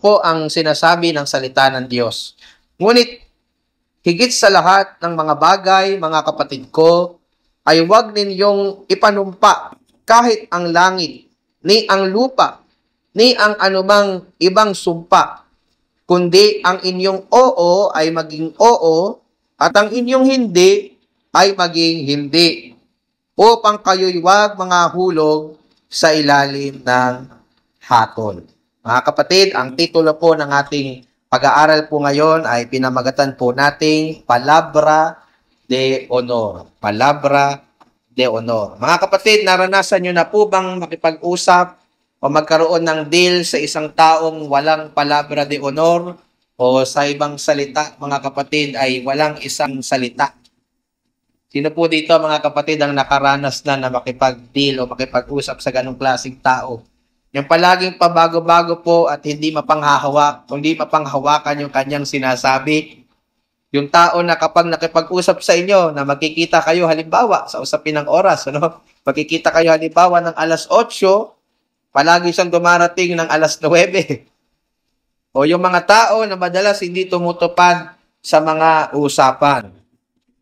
po ang sinasabi ng salita ng Diyos. Ngunit, higit sa lahat ng mga bagay, mga kapatid ko, ay huwag ninyong ipanumpa kahit ang langit, ni ang lupa, ni ang anumang ibang sumpa, kundi ang inyong oo ay maging oo, at ang inyong hindi ay maging hindi, upang kayo'y huwag hulog sa ilalim ng hatol. Mga kapatid, ang titulo po ng ating pag-aaral po ngayon ay pinamagatan po nating Palabra de Honor. Palabra de Honor. Mga kapatid, naranasan nyo na po bang makipag-usap o magkaroon ng deal sa isang taong walang Palabra de Honor o sa ibang salita, mga kapatid, ay walang isang salita? Sino po dito, mga kapatid, ang nakaranas na makipag-deal o makipag-usap sa ganong klaseng tao? Yung palaging pabago-bago po at hindi mapanghawakan yung kanyang sinasabi. Yung tao na kapag nakipag-usap sa inyo, na magkikita kayo halimbawa sa usapin ng oras, magkikita kayo halimbawa ng alas 8, palagi siyang dumarating ng alas 9. O yung mga tao na madalas hindi tumutupad sa mga usapan.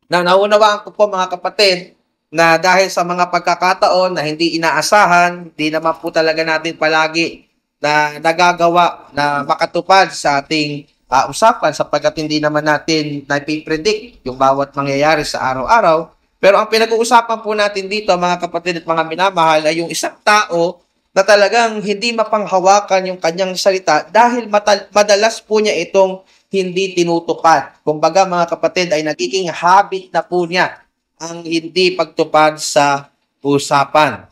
Now, naunawaan ko po, mga kapatid, na dahil sa mga pagkakataon na hindi inaasahan, di naman po talaga natin palagi na nagagawa na makatupad sa ating usapan, sapagkat hindi naman natin na-predict yung bawat mangyayari sa araw-araw. Pero ang pinag-uusapan po natin dito, mga kapatid at mga minamahal, ay yung isang tao na talagang hindi mapanghawakan yung kanyang salita dahil madalas po niya itong hindi tinutupad. Kumbaga, mga kapatid, ay nagiging habit na po niya ang hindi pagtupad sa usapan.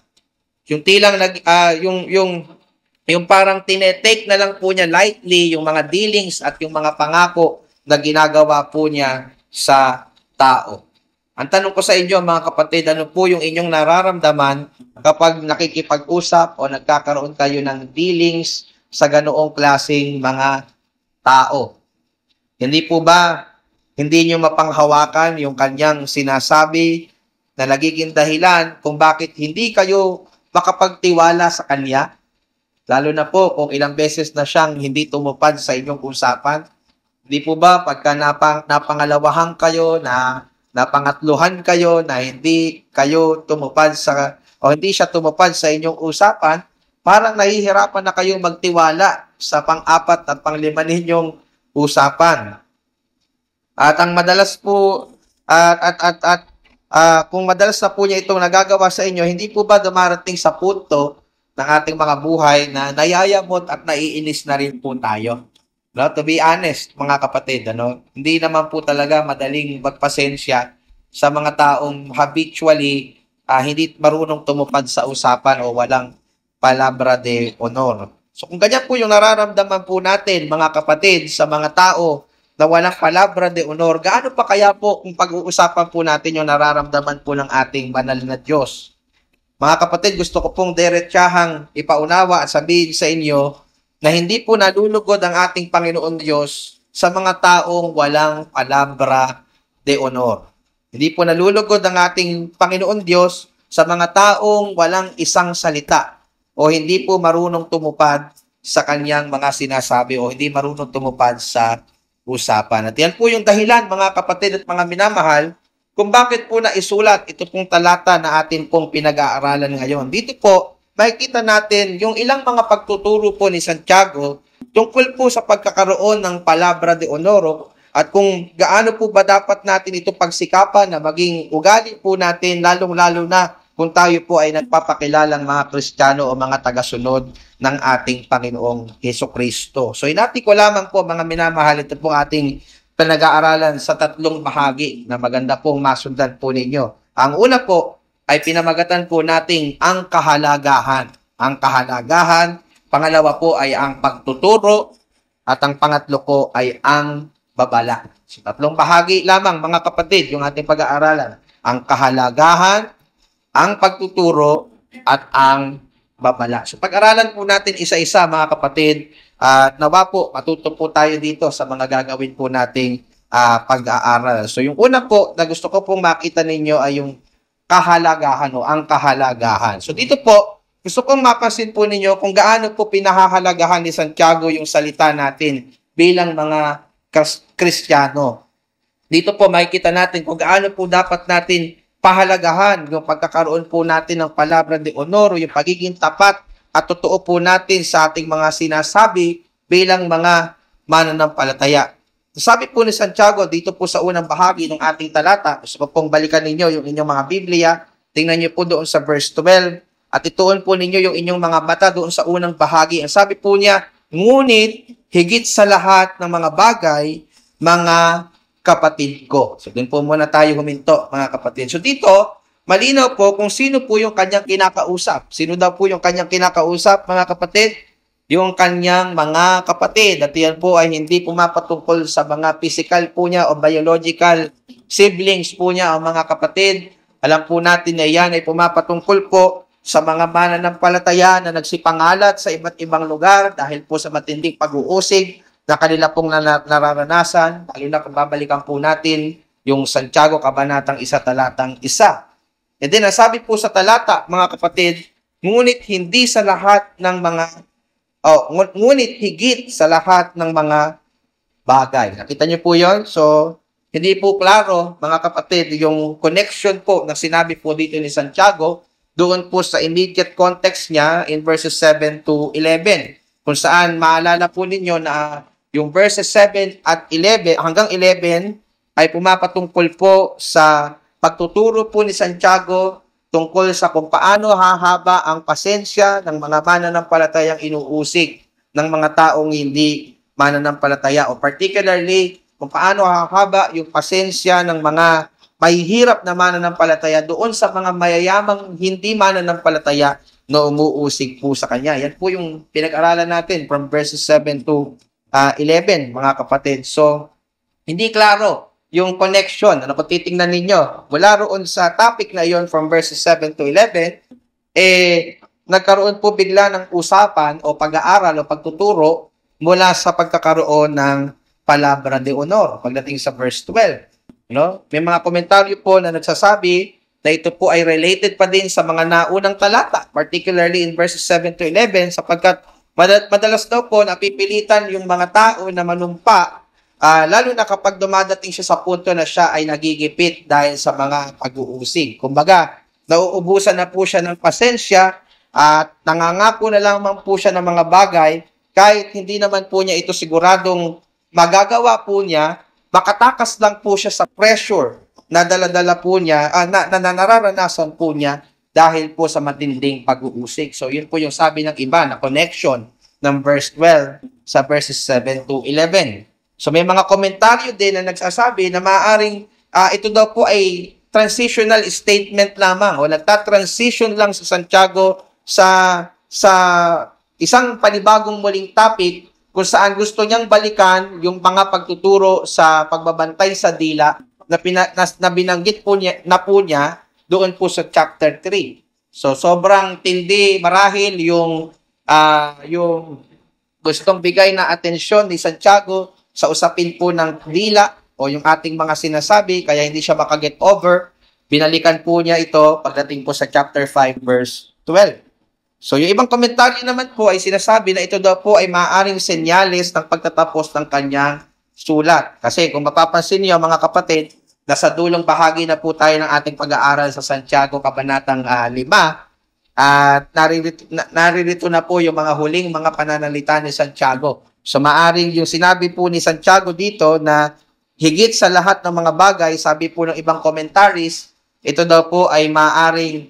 Yung tilang yung parang tinetake na lang po niya lightly yung mga dealings at yung mga pangako na ginagawa po niya sa tao. Ang tanong ko sa inyo, mga kapatid, ano po yung inyong nararamdaman kapag nakikipag-usap o nagkakaroon kayo ng dealings sa ganoong klaseng mga tao? Hindi po ba hindi nyo mapanghawakan yung kanyang sinasabi na nagiging dahilan kung bakit hindi kayo makapagtiwala sa kanya? Lalo na po kung ilang beses na siyang hindi tumupad sa inyong usapan. Hindi po ba pagka napangalawahan kayo, napangatluhan kayo na hindi kayo tumupad o hindi siya tumupad sa inyong usapan, parang nahihirapan na kayo magtiwala sa pang-apat at pang-lima ninyong usapan. At ang madalas po kung madalas na po niya itong nagagawa sa inyo, hindi po ba dumarating sa punto ng ating mga buhay na nayayamot at naiinis na rin po tayo? No? To be honest, mga kapatid, hindi naman po talaga madaling magpasensya sa mga taong habitually hindi marunong tumupad sa usapan o walang Palabra de Honor. So kung ganyan po yung nararamdaman po natin, mga kapatid, sa mga tao na walang Palabra de Honor, gaano pa kaya po kung pag-uusapan po natin yung nararamdaman po ng ating banal na Diyos? Mga kapatid, gusto ko pong diretsahang ipaunawa at sabihin sa inyo na hindi po nalulugod ang ating Panginoon Diyos sa mga taong walang Palabra de Honor. Hindi po nalulugod ang ating Panginoon Diyos sa mga taong walang isang salita o hindi po marunong tumupad sa kanyang mga sinasabi o hindi marunong tumupad sa usapan. At yan po yung dahilan, mga kapatid at mga minamahal, kung bakit po naisulat ito pong talata na atin pong pinag-aaralan ngayon. Dito po, makikita natin yung ilang mga pagtuturo po ni Santiago tungkol po sa pagkakaroon ng Palabra de Honor at kung gaano po ba dapat natin ito pagsikapan na maging ugali po natin, lalong-lalo na kung tayo po ay nagpapakilalang mga Kristiyano o mga tagasunod ng ating Panginoong Hesukristo. So inati ko lamang po, mga minamahal, ito pong ating pinag-aaralan sa 3 bahagi na maganda pong masundan po ninyo. Ang una po ay pinamagatan po nating ang kahalagahan. Ang kahalagahan, pangalawa po ay ang pagtuturo, at ang pangatlo po ay ang babala. So 3 bahagi lamang, mga kapatid, yung ating pag-aaralan. Ang kahalagahan, ang pagtuturo, at ang babala. So pag-aralan po natin isa-isa, mga kapatid, at nawa po matuto po tayo dito sa mga gagawin po nating pag-aaral. So yung una po na gusto ko pong makita ninyo ay yung kahalagahan o ang kahalagahan. So dito po, gusto kong mapansin po ninyo kung gaano po pinahahalagahan ni Santiago yung salita natin bilang mga Kristiyano. Dito po makikita natin kung gaano po dapat natin pahalagahan yung pagkakaroon po natin ng palabra de honor, yung pagiging tapat at totoo po natin sa ating mga sinasabi bilang mga mananampalataya. Sabi po ni Santiago dito po sa unang bahagi ng ating talata, gusto ko pong balikan ninyo yung inyong mga Biblia, tingnan niyo po doon sa verse 12 at ituon po ninyo yung inyong mga mata doon sa unang bahagi. Ang sabi po niya, ngunit higit sa lahat ng mga bagay, mga kapatid ko. So doon po muna tayo huminto, mga kapatid. So dito, malinaw po kung sino po yung kanyang kinakausap. Sino daw po yung kanyang kinakausap, mga kapatid? Yung kanyang mga kapatid. At yan po ay hindi pumapatungkol sa mga physical po niya o biological siblings po niya o mga kapatid. Alam po natin na yan ay pumapatungkol po sa mga mananampalataya na nagsipangalat sa iba't ibang lugar dahil po sa matinding pag-uusig na kanila pong nararanasan. Lalo na kung babalikan po natin yung Santiago Kabanatang 1, talatang 1. And then, nasabi po sa talata, mga kapatid, ngunit hindi sa lahat ng mga ngunit higit sa lahat ng mga bagay. Nakita niyo po yon? So, hindi po klaro, mga kapatid, yung connection po na sinabi po dito ni Santiago doon po sa immediate context niya in verses 7 to 11. Kung saan maalala po ninyo na yung verses 7 at 11, hanggang 11, ay pumapatungkol po sa pagtuturo po ni Santiago tungkol sa kung paano hahaba ang pasensya ng mga mananampalatayang inuusig ng mga taong hindi mananampalataya, o particularly kung paano hahaba yung pasensya ng mga mahihirap na mananampalataya doon sa mga mayayamang hindi mananampalataya na umuusig po sa kanya. Yan po yung pinag-aralan natin from verses 7 to 11, mga kapatid. So, hindi klaro yung connection. Ano kung titingnan ninyo, mula roon sa topic na yon from verses 7 to 11, nagkaroon po bigla ng usapan o pag-aaral o pagtuturo mula sa pagkakaroon ng palabra de honor pagdating sa verse 12. No? May mga komentaryo po na nagsasabi na ito po ay related pa din sa mga naunang talata, particularly in verses 7 to 11, sapagkat madalas daw po napipilitan yung mga tao na manumpa, lalo na kapag dumadating siya sa punto na siya ay nagigipit dahil sa mga pag-uusig. Kumbaga, nauubusan na po siya ng pasensya at nangangako na lamang po siya ng mga bagay kahit hindi naman po niya ito siguradong magagawa po niya, makatakas lang po siya sa pressure na dala-dala po niya, na nararanasan po niya dahil po sa matinding pag-uusig. So, yun po yung sabi ng iba na connection ng verse 12 sa verses 7 to 11. So, may mga komentaryo din na nagsasabi na maaaring ito daw po ay transitional statement lamang o nagta-transition lang sa Santiago sa isang panibagong muling topic kung saan gusto niyang balikan yung mga pagtuturo sa pagbabantay sa dila na binanggit po niya doon po sa chapter 3. So, sobrang tindi marahil yung gustong bigay na atensyon ni Santiago sa usapin po ng dila o yung ating mga sinasabi, kaya hindi siya makaget over. Binalikan po niya ito pagdating po sa chapter 5 verse 12. So, yung ibang komentaryo naman po ay sinasabi na ito daw po ay maaaring senyales ng pagtatapos ng kanyang sulat. Kasi kung mapapansin niyo mga kapatid, nasa dulong bahagi na po tayo ng ating pag-aaral sa Santiago Kabanatang 5 at naririto na po yung mga huling mga pananalita ni Santiago. So, maaaring yung sinabi po ni Santiago dito na higit sa lahat ng mga bagay, sabi po ng ibang commentaries, ito daw po ay maaaring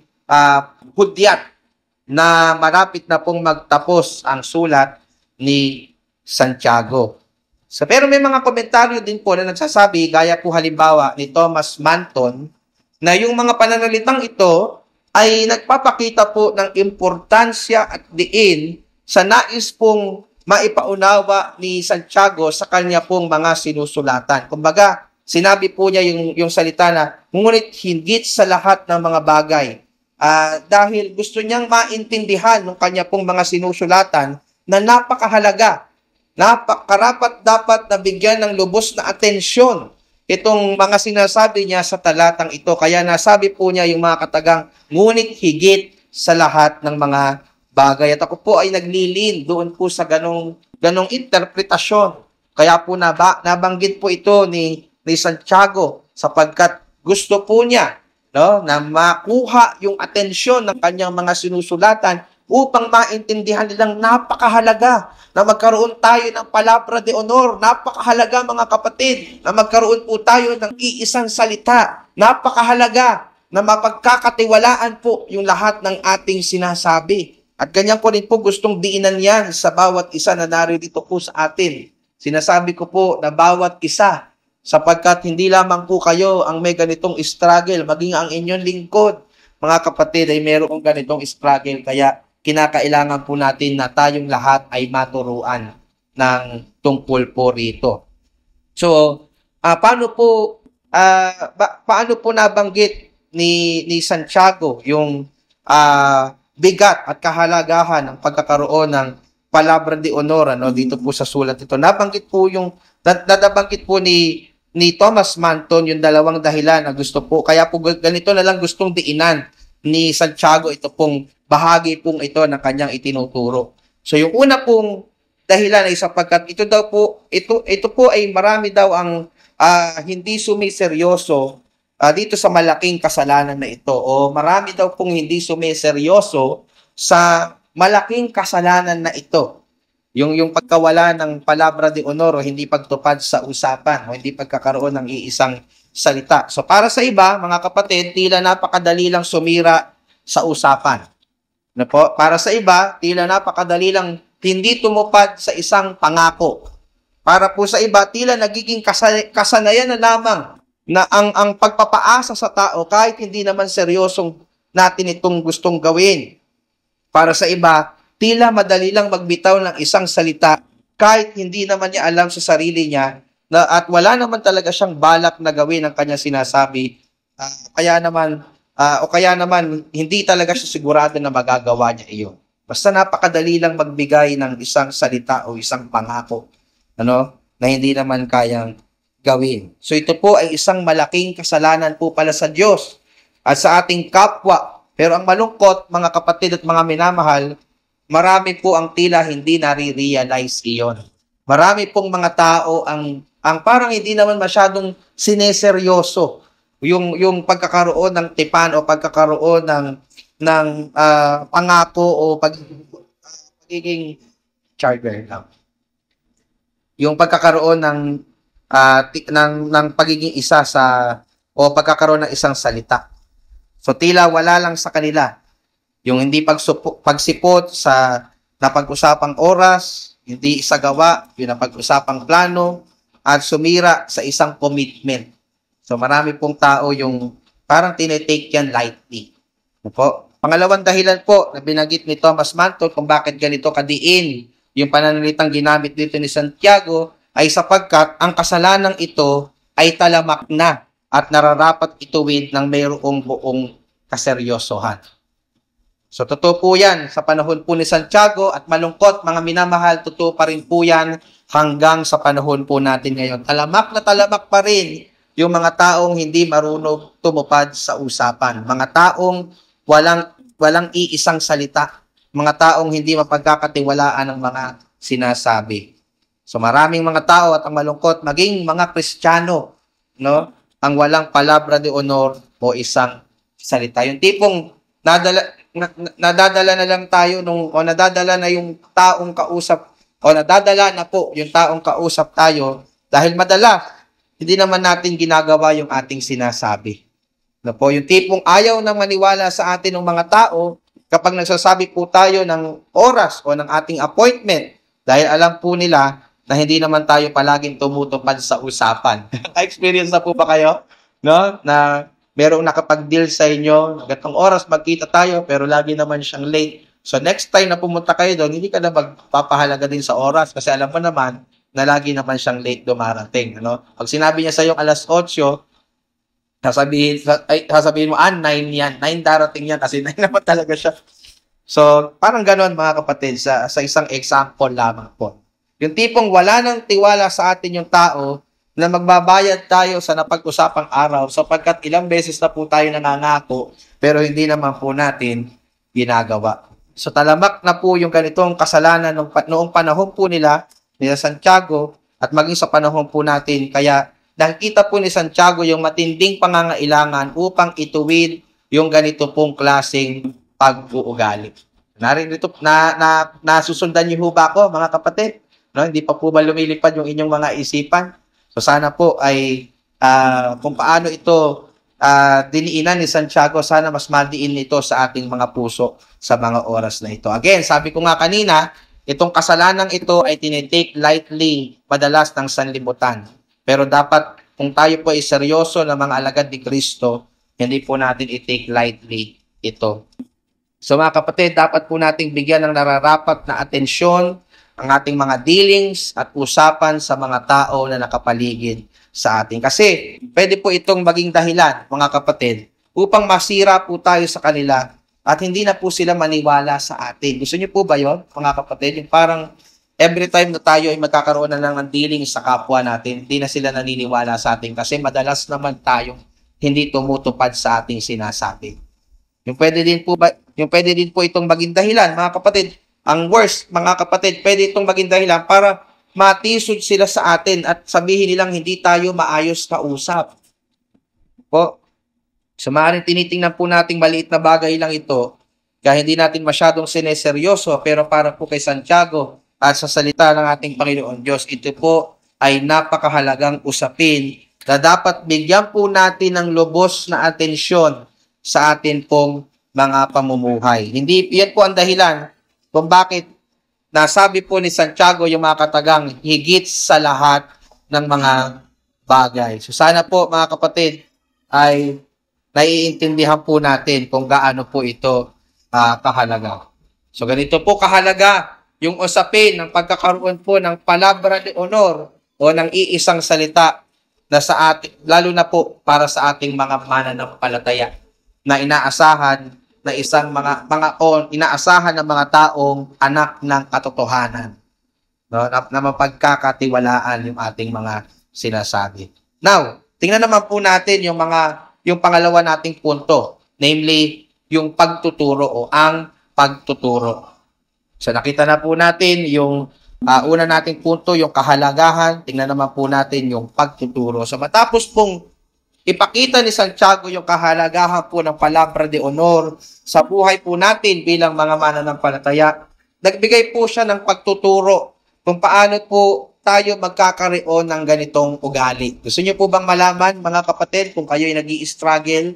hudyat na marapit na pong magtapos ang sulat ni Santiago. So, pero may mga komentaryo din po na nagsasabi, gaya po halimbawa ni Thomas Manton, na yung mga pananalitang ito ay nagpapakita po ng importansya at diin sa nais pong maipaunawa ni Santiago sa kanya pong mga sinusulatan. Kumbaga, sinabi po niya yung salita na, ngunit higit sa lahat ng mga bagay, dahil gusto niyang maintindihan ng kanya pong mga sinusulatan na napakahalaga, napakarapat dapat na bigyan ng lubos na atensyon itong mga sinasabi niya sa talatang ito. Kaya nasabi po niya yung mga katagang, ngunit higit sa lahat ng mga bagay. At ako po ay naglilin doon po sa ganong interpretasyon. Kaya po nabanggit po ito ni Santiago sapagkat gusto po niya, no, na makuha yung atensyon ng kanyang mga sinusulatan upang maintindihan nilang napakahalaga na magkaroon tayo ng palabra de honor. Napakahalaga mga kapatid na magkaroon po tayo ng iisang salita. Napakahalaga na mapagkakatiwalaan po yung lahat ng ating sinasabi. At ganyan ko rin po gustong diinan yan sa bawat isa na narito po sa atin. Sinasabi ko po na bawat isa, sapagkat hindi lamang po kayo ang may ganitong struggle, maging ang inyong lingkod, mga kapatid, ay mayroong ganitong struggle. Kaya kinakailangan po natin na tayong lahat ay maturuan ng tungkol po rito. So, paano po nabanggit ni Santiago yung bigat at kahalagahan ng pagkakaroon ng palabra de honor dito po sa sulat ito? Nabanggit po ni Thomas Manton yung dalawang dahilan na gusto po. Kaya po ganito na lang gustong diinan ni Santiago ito pong bahagi pong ito na kanyang itinuturo. So yung una pong dahilan ay sapagkat ito po ay marami daw ang hindi sumiseryoso dito sa malaking kasalanan na ito, o marami daw pong hindi sumiseryoso sa malaking kasalanan na ito. Yung pagkawala ng palabra de honor o hindi pagtupad sa usapan o hindi pagkakaroon ng iisang salita. So para sa iba, mga kapatid, tila napakadali lang sumira sa usapan. Para sa iba, tila napakadali lang hindi tumupad sa isang pangako. Para po sa iba, tila nagiging kasanayan na lamang na ang pagpapaasa sa tao kahit hindi naman seryosong natin itong gustong gawin. Para sa iba, tila madali lang magbitaw ng isang salita kahit hindi naman niya alam sa sarili niya at wala naman talaga siyang balak na gawin ang kanya sinasabi. Kaya naman hindi talaga siya sigurado na magagawa niya iyon. Basta napakadali lang magbigay ng isang salita o isang pangako na hindi naman kayang gawin. So ito po ay isang malaking kasalanan po pala sa Diyos at sa ating kapwa. Pero ang malungkot, mga kapatid at mga minamahal, marami po ang tila hindi nare-realize iyon. Marami pong mga tao ang parang hindi naman masyadong sineseryoso yung pagkakaroon ng tipan o pagkakaroon ng pangako o pagiging charger lang. Yung pagkakaroon ng pagiging isa o pagkakaroon ng isang salita. So tila wala lang sa kanila yung hindi pagsipot sa napag-usapang oras, hindi isagawa yung napag-usapang plano, at sumira sa isang commitment. So marami pong tao yung parang tinitake yan lightly. Pangalawang dahilan po na binanggit ni Thomas Manton kung bakit ganito kadiin yung pananalitang ginamit dito ni Santiago ay sapagkat ang kasalanang ito ay talamak na at nararapat ituwid ng mayroong buong kaseryosohan. So totoo po yan sa panahon po ni Santiago at malungkot mga minamahal, totoo pa rin po yan hanggang sa panahon po natin ngayon. Talamak na talamak pa rin yung mga taong hindi marunong tumupad sa usapan. Mga taong walang iisang salita. Mga taong hindi mapagkakatiwalaan ng mga sinasabi. So maraming mga tao at ang malungkot, maging mga Kristiyano, ang walang palabra de honor o isang salita. Yung tipong nadadala na lang tayo nadadala na yung taong kausap o nadadala na po yung taong kausap tayo dahil madalas hindi naman natin ginagawa yung ating sinasabi. Yung tipong ayaw nang maniwala sa atin ng mga tao kapag nagsasabi po tayo ng oras o ng ating appointment dahil alam po nila na hindi naman tayo palaging tumutupad sa usapan. Experience na po ba kayo? Na merong nakapag-deal sa inyo, gatong oras magkita tayo, pero lagi naman siyang late. So next time na pumunta kayo doon, hindi ka na magpapahalaga din sa oras kasi alam mo naman na lagi naman siyang late dumarating. Pag sinabi niya sa iyo 8:00, sasabihin mo, 9 yan. 9 darating yan kasi 9 naman talaga siya. So, parang ganoon mga kapatid, sa isang example lamang po. Yung tipong wala nang tiwala sa atin yung tao na magbabayad tayo sa napag-usapang araw sapagkat ilang beses na po tayo nangangako pero hindi naman po natin ginagawa. So talamak na po yung ganitong kasalanan noong panahon po ni Santiago at maging sa panahon po natin. Kaya nakikita po ni Santiago yung matinding pangangailangan upang ituwid yung ganito pong klaseng pag-uugali. Narito nasusundan niyo ba ako, mga kapatid? No, hindi pa po ba lumilipad yung inyong mga isipan? So sana po ay kung paano ito diniinan ni Santiago, sana mas madiin ito sa ating mga puso sa mga oras na ito. Again, sabi ko nga kanina, itong kasalanang ito ay tinitake lightly madalas ng sanlibutan. Pero dapat, kung tayo po ay seryoso na mga alagad ni Kristo, hindi po natin i-take lightly ito. So mga kapatid, dapat po nating bigyan ng nararapat na atensyon ang ating mga dealings at usapan sa mga tao na nakapaligid sa atin. Kasi pwede po itong maging dahilan, mga kapatid, upang masira po tayo sa kanila at hindi na po sila maniwala sa atin. Gusto niyo po ba yon, mga kapatid? Yung parang every time na tayo ay magkakaroon na lang ng dealings sa kapwa natin, hindi na sila naniniwala sa atin kasi madalas naman tayong hindi tumutupad sa ating sinasabi. Yung pwede din po itong maging dahilan, mga kapatid. Ang worst, mga kapatid, pwede itong maging dahilan para matisod sila sa atin at sabihin nilang hindi tayo maayos kausap. Po, so maaaring tinitingnan po nating maliit na bagay lang ito, kaya hindi natin masyadong sineseryoso, pero para po kay Santiago at sa salita ng ating Panginoon Diyos, ito po ay napakahalagang usapin na dapat bigyan po natin ng lubos na atensyon sa atin pong mga pamumuhay. Hindi, yan po ang dahilan kung bakit nasabi po ni Santiago yung mga katagang higit sa lahat ng mga bagay. So sana po, mga kapatid, ay naiintindihan po natin kung gaano po ito kahalaga. So ganito po kahalaga yung usapin ng pagkakaroon po ng palabra de honor o ng iisang salita na sa atin, lalo na po para sa ating mga mananampalataya na inaasahan na isang inaasahan ng mga taong anak ng katotohanan, no, na mapagkakatiwalaan yung ating mga sinasabi. Now, tingnan naman po natin yung pangalawa nating punto, namely yung pagtuturo o ang pagtuturo. So nakita na po natin yung una nating punto, yung kahalagahan. Tingnan naman po natin yung pagtuturo. So matapos pong ipakita ni Santiago yung kahalagahan po ng palabra de honor sa buhay po natin bilang mga mananampalataya, nagbigay po siya ng pagtuturo kung paano po tayo magkakaroon ng ganitong ugali. Gusto niyo po bang malaman, mga kapatid, kung kayo ay nag-i-struggle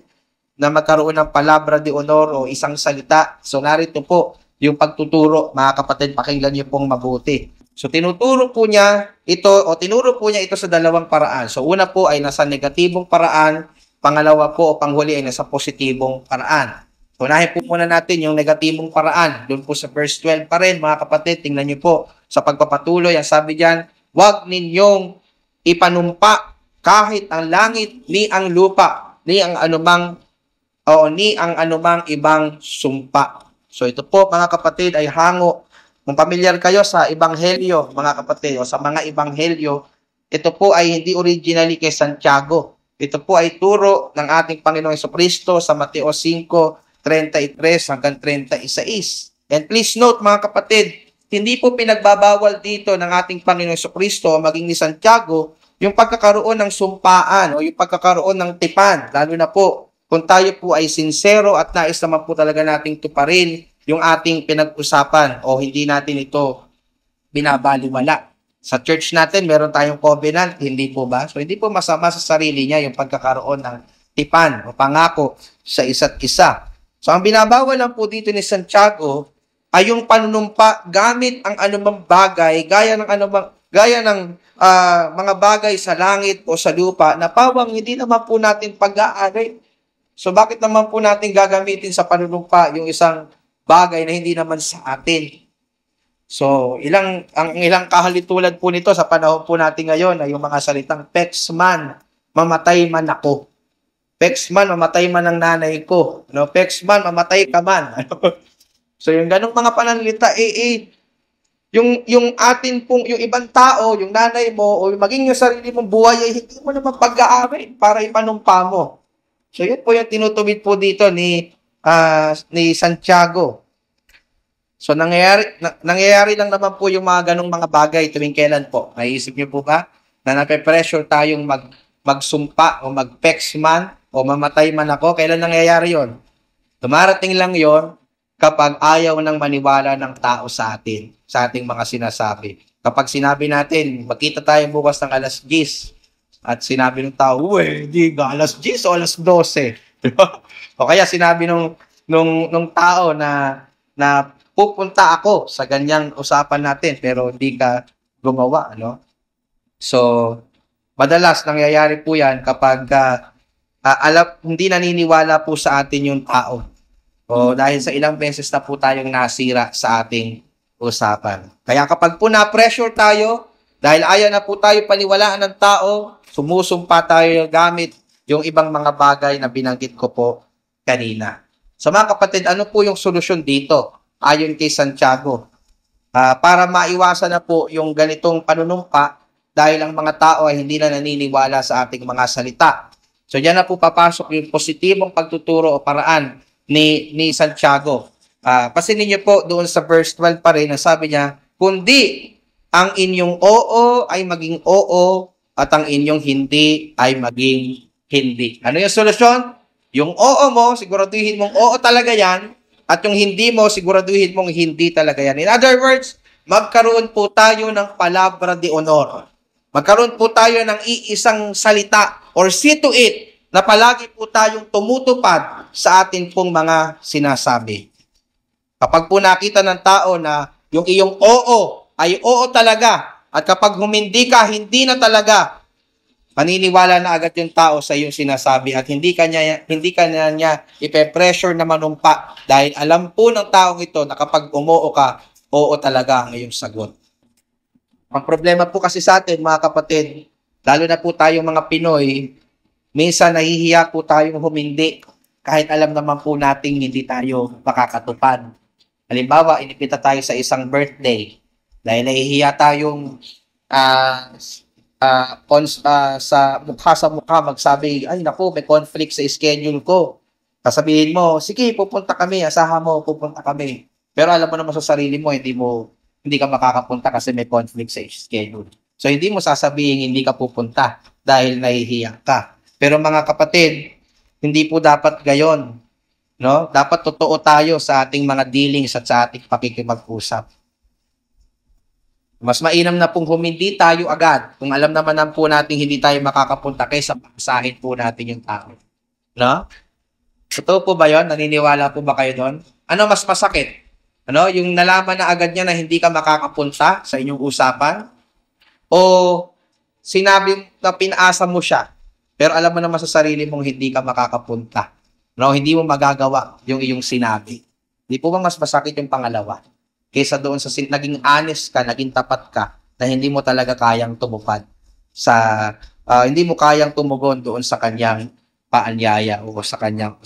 na magkaroon ng palabra de honor o isang salita? So narito po yung pagtuturo, mga kapatid, pakinggan niyo pong mabuti. So tinuro po niya ito sa dalawang paraan. So una po ay nasa negatibong paraan, pangalawa po o panghuli ay nasa positibong paraan. So unahin po muna natin yung negatibong paraan. Doon po sa verse 12 pa rin, mga kapatid, tingnan niyo po sa pagpapatuloy, ang sabi diyan, huwag ninyong ipanumpa kahit ang langit ni ang lupa, ni ang anumang ibang sumpa. So ito po, mga kapatid, ay hango. Kung pamilyar kayo sa ebanghelyo, mga kapatid, o sa mga ebanghelyo, ito po ay hindi originally kay Santiago. Ito po ay turo ng ating Panginoong Jesucristo sa Mateo 5:33 hanggang 36. And please note, mga kapatid, hindi po pinagbabawal dito ng ating Panginoong Jesucristo maging ni Santiago yung pagkakaroon ng sumpaan o yung pagkakaroon ng tipan. Lalo na po kung tayo po ay sincero at nais naman po talaga nating tuparin yung ating pinag-usapan o hindi natin ito binabaliwala. Sa church natin, meron tayong covenant, hindi po ba? So, hindi po masama sa sarili niya yung pagkakaroon ng tipan o pangako sa isa't isa. So, ang binabawal lang po dito ni Santiago ay yung panunumpa gamit ang anumang bagay, gaya ng mga bagay sa langit o sa lupa na pawang hindi naman po natin pag-aari. So, bakit naman po natin gagamitin sa panunumpa yung isang bagay na hindi naman sa atin? So, ang ilang kahalintulad po nito sa panahon po natin ngayon ay yung mga salitang pex man, mamatay man ako. Pex man, mamatay man ang nanay ko. Pex man, mamatay ka man. So, yung ganong mga pananalita, yung atin pong, yung ibang tao, yung nanay mo, o maging yung sarili mong buhay, ay hindi mo naman pag-aamin para ipanumpa mo. So, yun po yung tinutuwid po dito ni ni Santiago. So, nangyayari lang naman po yung mga ganong mga bagay tuwing kailan po. Naisip niyo po ba na nape-pressure tayong magsumpa o mag-pex man o mamatay man ako? Kailan nangyayari yon? Dumarating lang yon kapag ayaw nang maniwala ng tao sa atin, sa ating mga sinasabi. Kapag sinabi natin, magkita tayo bukas ng alas 10 at sinabi ng tao, uwe, hindi ka alas 10 o alas 12. Diba? O kaya sinabi nung tao na pupunta ako sa ganyang usapan natin pero hindi ka gumawa, ano? So, madalas nangyayari po 'yan kapag hindi naniniwala po sa atin yung tao. O dahil sa ilang beses na po tayong nasira sa ating usapan. Kaya kapag po na-pressure tayo, dahil ayaw na po tayo paniwalaan ng tao, sumusumpa tayo gamit yung ibang mga bagay na binanggit ko po kanina. So mga kapatid, ano po yung solusyon dito? Ayon kay Santiago. Para maiwasan na po yung ganitong panunumpa dahil ang mga tao ay hindi na naniniwala sa ating mga salita. So diyan na po papasok yung positibong pagtuturo o paraan ni Santiago. Pasinin niyo po doon sa verse 12 pa rin, na sabi niya, kundi ang inyong oo ay maging oo at ang inyong hindi ay maging hindi. Ano yung solusyon? Yung oo mo, siguraduhin mong oo talaga yan, at yung hindi mo, siguraduhin mong hindi talaga yan. In other words, magkaroon po tayo ng palabra de honor. Magkaroon po tayo ng iisang salita or see to it na palagi po tayong tumutupad sa atin pong mga sinasabi. Kapag po nakita ng tao na yung iyong oo ay oo talaga, at kapag humindi ka, hindi na talaga, maniniwala na agad yung tao sa iyong sinasabi at hindi ka niya ipe-pressure na manumpa dahil alam po ng taong ito na kapag umoo ka, oo talaga ang iyong sagot. Ang problema po kasi sa atin, mga kapatid, lalo na po tayong mga Pinoy, minsan nahihiya po tayong humindi kahit alam naman po nating hindi tayo makakatupad. Halimbawa, inipita tayo sa isang birthday dahil nahihiya tayong sa mukha magsabi, ay naku, may conflict sa schedule ko. Sasabihin mo, sige, pupunta kami, asahan mo, pupunta kami. Pero alam mo naman sa sarili mo, hindi ka makakapunta kasi may conflict sa schedule. So, hindi mo sasabihin hindi ka pupunta dahil nahihiya ka. Pero mga kapatid, hindi po dapat gayon. No? Dapat totoo tayo sa ating mga dealings at sa ating pakikipag-usap. Mas mainam na pong humindi tayo agad kung alam naman po natin hindi tayo makakapunta kaysa pasahin po natin yung tao. No? Totoo po ba yun? Naniniwala po ba kayo doon? Ano mas masakit? Ano? Yung nalaman na agad niya na hindi ka makakapunta sa inyong usapan? O sinabi na pinaasa mo siya, pero alam mo naman sa sarili mong hindi ka makakapunta? No? Hindi mo magagawa yung iyong sinabi. Hindi po ba mas masakit yung pangalawa? Kaysa doon sa naging honest ka, naging tapat ka, na hindi mo talaga kayang tumupad hindi mo kayang tumugon doon sa kanyang paanyaya o sa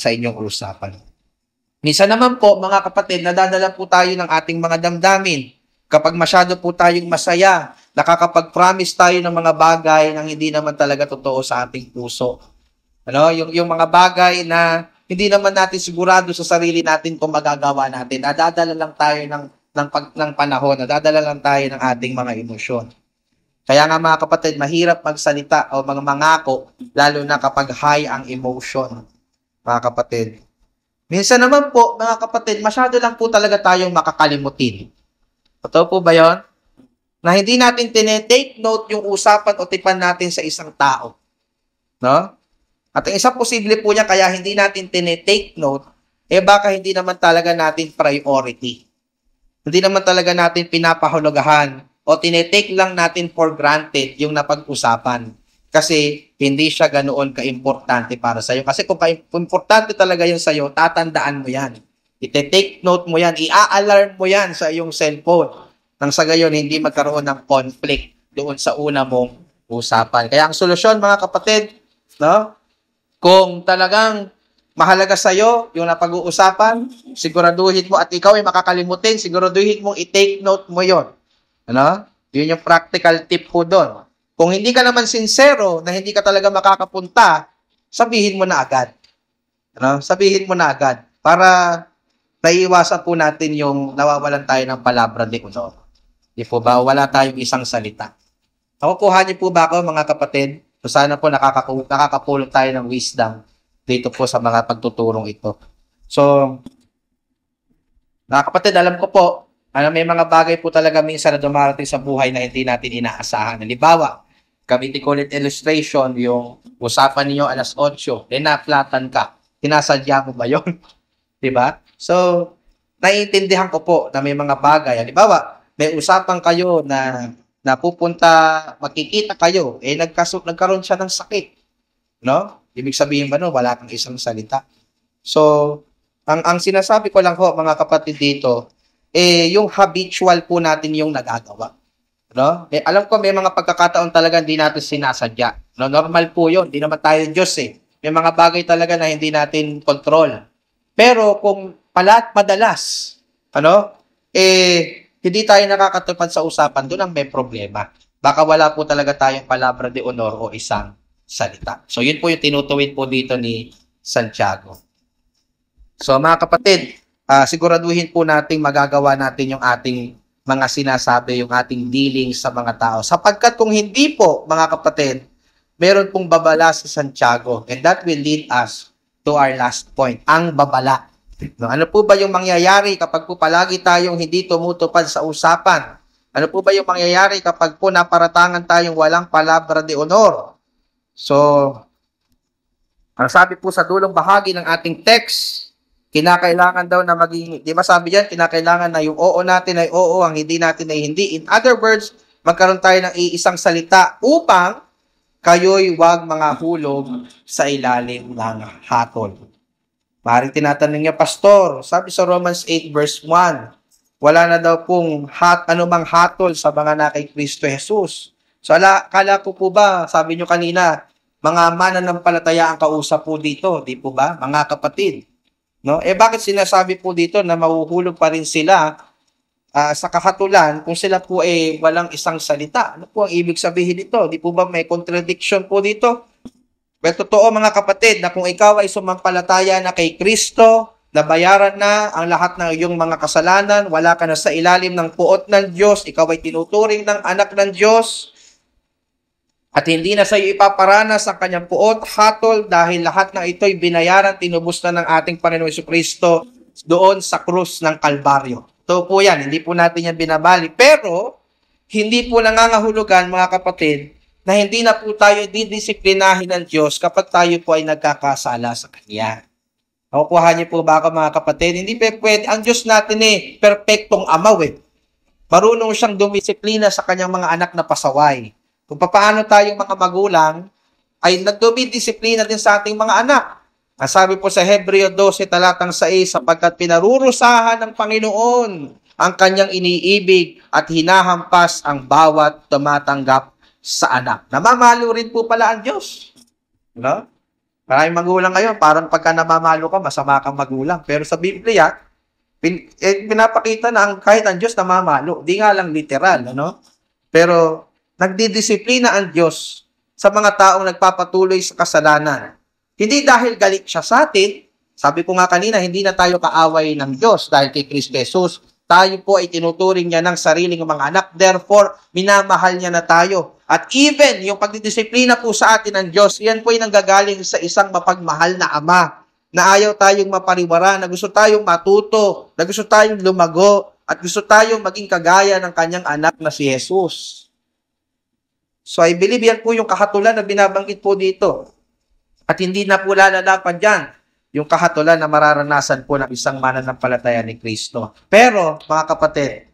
inyong usapan. Minsan naman po, mga kapatid, nadadala po tayo ng ating mga damdamin. Kapag masyado po tayong masaya, nakakapag-promise tayo ng mga bagay na hindi naman talaga totoo sa ating puso. Ano? Yung mga bagay na hindi naman natin sigurado sa sarili natin kung magagawa natin. Nadadala lang tayo ng panahon, nadadala lang tayo ng ating mga emosyon. Kaya nga mga kapatid, mahirap magsalita o mangako, lalo na kapag high ang emotion, mga kapatid. Minsan naman po, mga kapatid, masyado lang po talaga tayong makakalimutin. Totoo po ba yun? Na hindi natin tinetake note yung usapan o tipan natin sa isang tao. No? At ang isang posible po niya, kaya hindi natin tinetake note, baka hindi naman talaga natin priority. Hindi naman talaga natin pinapahulugahan o tinetake lang natin for granted yung napag-usapan. Kasi hindi siya ganoon ka-importante para sa'yo. Kasi kung importante talaga yun sa'yo, tatandaan mo yan. Ite-take note mo yan, i-alarm mo yan sa iyong cellphone. Nang sa gayon, hindi magkaroon ng conflict doon sa una mong usapan. Kaya ang solusyon, mga kapatid, no? Kung talagang mahalaga sa'yo yung napag-uusapan, siguraduhin mo, at ikaw ay makakalimutin, siguraduhin mo i-take note mo yon. Ano? Yun yung practical tip po doon. Kung hindi ka naman sincero na hindi ka talaga makakapunta, sabihin mo na agad. Ano? Sabihin mo na agad. para naiiwasan po natin yung nawawalan tayo ng palabra de honor. Di po ba? Wala tayong isang salita. Nakukuha niyo po ba ako, mga kapatid? So sana po nakakapulot tayo ng wisdom dito po sa mga pagtuturong ito. So, mga kapatid, alam ko po, may mga bagay po talaga minsan na dumarating sa buhay na hindi natin inaasahan. Halimbawa, gamitin ko ulit illustration, yung usapan niyo alas 8, na-flatan ka. Sinasadya mo ba yun? Diba? So, naiintindihan ko po na may mga bagay. Halimbawa, may usapan kayo na napupunta, makikita kayo, nagkaroon siya ng sakit. No? Ibig sabihin ba no, wala kang isang salita. So, ang sinasabi ko lang ho, mga kapatid dito, yung habitual po natin yung nagagawa. No? Alam ko may mga pagkakataon talaga hindi natin sinasadya. No? Normal po yun. Hindi naman tayo Diyos eh. May mga bagay talaga na hindi natin control. Pero kung madalas, hindi tayo nakakatupad sa usapan, doon ang may problema. Baka wala po talaga tayong palabra de honor o isang salita. So, yun po yung tinutuwid po dito ni Santiago. So, mga kapatid, siguraduhin po natin magagawa natin yung ating mga sinasabi, yung ating dealings sa mga tao. Sapagkat kung hindi po, mga kapatid, meron pong babala sa Santiago. And that will lead us to our last point, ang babala. No, ano po ba yung mangyayari kapag po palagi tayong hindi tumutupad sa usapan? Ano po ba yung mangyayari kapag po naparatangan tayong walang palabra de honor? So, ang sabi po sa dulong bahagi ng ating text, kinakailangan daw na maging, di ba sabi dyan, kinakailangan na yung oo natin ay oo, ang hindi natin ay hindi. In other words, magkaroon tayo ng iisang salita upang kayo'y huwag mga hulog sa ilalim ng hatol. Maaaring tinatanong niya, Pastor, sabi sa Romans 8 verse 1, wala na daw pong anumang hatol sa mga na kay Kristo Jesus. So, kala ko po ba, sabi nyo kanina, mga mananampalataya ang kausap po dito, di po ba? Mga kapatid. No? Bakit sinasabi po dito na mahuhulog pa rin sila sa kahatulan kung sila po walang isang salita? Ano po ang ibig sabihin dito? Di po ba may contradiction po dito? Well, totoo mga kapatid na kung ikaw ay sumampalataya na kay Kristo, nabayaran na ang lahat ng iyong mga kasalanan, wala ka na sa ilalim ng puot ng Diyos, ikaw ay tinuturing ng anak ng Diyos, at hindi na sa iyo ipaparanas ang kanyang puot, hatol, dahil lahat ng ito'y binayaran, tinubos na ng ating Panginoon Jesucristo doon sa krus ng Kalbaryo. Ito po yan, hindi po natin yan binabali. Pero, hindi po nangangahulugan, mga kapatid, na hindi na po tayo didisiplinahin ng Diyos kapag tayo po ay nagkakasala sa Kanya. Nakukuha niyo po ba ako, mga kapatid? Hindi pwede. Ang Diyos natin perpektong amaw Marunong siyang dumisiplina sa kanyang mga anak na pasaway. Kung paano tayong mga magulang ay nagdumidisiplina din sa ating mga anak. Ang sabi po sa Hebreo 12 talatang 6, sapagkat pinarurusahan ng Panginoon ang kanyang iniibig at hinahampas ang bawat tumatanggap sa anak. Namamalo rin po pala ang Diyos. No? Maraming magulang ngayon, parang pagka namamalo ka, masama kang magulang. Pero sa Biblia, pinapakita na kahit ang Diyos namamalo. Di nga lang literal, Pero nagdidisiplina ang Diyos sa mga taong nagpapatuloy sa kasalanan. Hindi dahil galit siya sa atin. Sabi ko nga kanina, hindi na tayo kaaway ng Diyos dahil kay Kristo Jesus. Tayo po ay tinuturing niya ng sariling mga anak. Therefore, minamahal niya na tayo. At even yung pagdidisiplina po sa atin ng Diyos, yan po ay nanggagaling sa isang mapagmahal na Ama na ayaw tayong mapariwara, na gusto tayong matuto, na gusto tayong lumago, at gusto tayong maging kagaya ng kanyang anak na si Jesus. So, I believe yan po yung kahatulan na binabanggit po dito. At hindi na po lalalapan dyan yung kahatulan na mararanasan po ng isang mananampalataya ni Kristo. Pero, mga kapatid,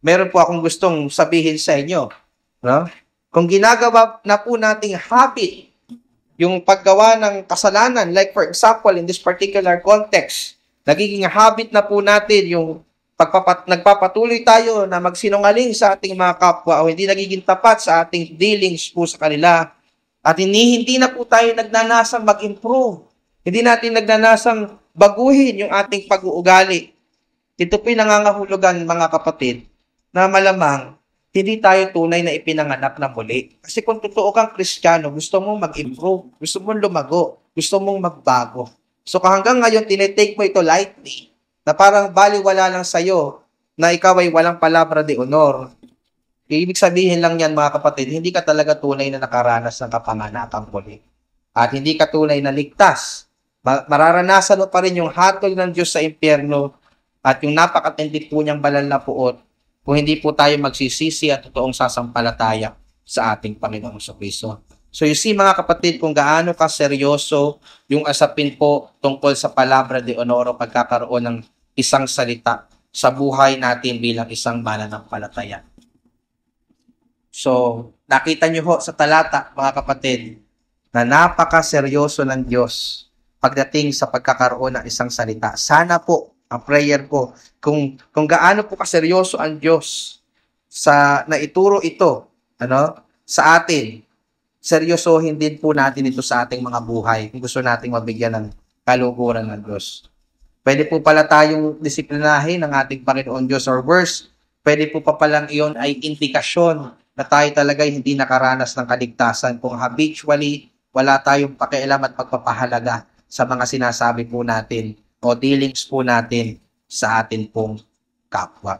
meron po akong gustong sabihin sa inyo. No? Kung ginagawa na po nating habit yung paggawa ng kasalanan, like for example, in this particular context, nagiging habit na po natin yung nagpapatuloy tayo na magsinungaling sa ating mga kapwa o hindi nagiging tapat sa ating dealings po sa kanila. At hindi na po tayo nagnanasang mag-improve. Hindi natin nagnanasang baguhin yung ating pag-uugali. Ito po'y nangangahulugan, mga kapatid, na malamang hindi tayo tunay na ipinanganak na muli. Kasi kung totoo kang Kristiyano, gusto mong mag-improve, gusto mong lumago, gusto mong magbago. So hanggang ngayon, tinitake mo ito lightly, na parang baliwala lang sa'yo na ikaw ay walang palabra de honor. Ibig sabihin lang yan mga kapatid, hindi ka talaga tunay na nakaranas ng kapanganakang muli. At hindi ka tunay na ligtas. Mararanasan mo pa rin yung hatol ng Diyos sa impyerno at yung napakatindi po niyang banal na puot kung hindi po tayo magsisisi at totoong sasampalataya sa ating Panginoong Kristo. So you see mga kapatid, kung gaano ka seryoso yung asapin po tungkol sa palabra de honor o pagkakaroon ng isang salita sa buhay natin bilang isang mananampalataya. So, nakita niyo ho sa talata, mga kapatid, na napaka-seryoso ng Diyos pagdating sa pagkakaroon ng isang salita. Sana po, ang prayer ko, kung gaano po kaseryoso ang Diyos sa naituro ito, sa atin, seryosohin din po natin ito sa ating mga buhay kung gusto nating mabigyan ng kaluguran ng Diyos. Pwede po pala tayong disiplinahin ng ating Panginoon Diyos, or worse, pwede po pa palang iyon ay indikasyon na tayo talaga hindi nakaranas ng kaligtasan kung habitually wala tayong pakialam at pagpapahalaga sa mga sinasabi po natin o dealings po natin sa atin pong kapwa.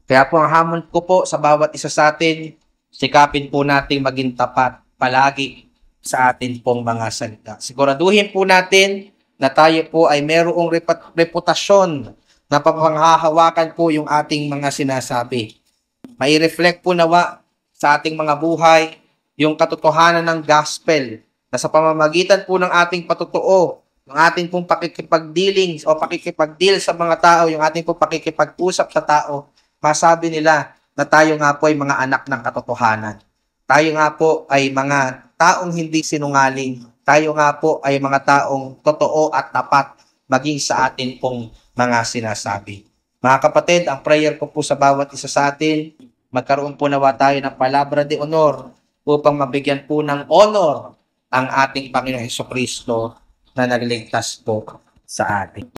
Kaya po ang hamon ko po sa bawat isa sa atin, sikapin po natin maging tapat palagi sa atin pong mga salita. Siguraduhin po natin na tayo po ay merong reputasyon na papanghahawakan po yung ating mga sinasabi. May reflect po nawa sa ating mga buhay yung katotohanan ng gospel na sa pamamagitan po ng ating patutuo, ng ating pong pakikipagdealing o pakikipagdeal sa mga tao, yung ating pong pakikipag-usap sa tao, masabi nila na tayo nga po ay mga anak ng katotohanan. Tayo nga po ay mga taong hindi sinungaling. Tayo nga po ay mga taong totoo at tapat maging sa atin pong mga sinasabi. Mga kapatid, ang prayer ko po sa bawat isa sa atin, magkaroon po nawa tayo ng palabra de honor upang mabigyan po ng honor ang ating Panginoong Hesukristo na nagligtas po sa atin.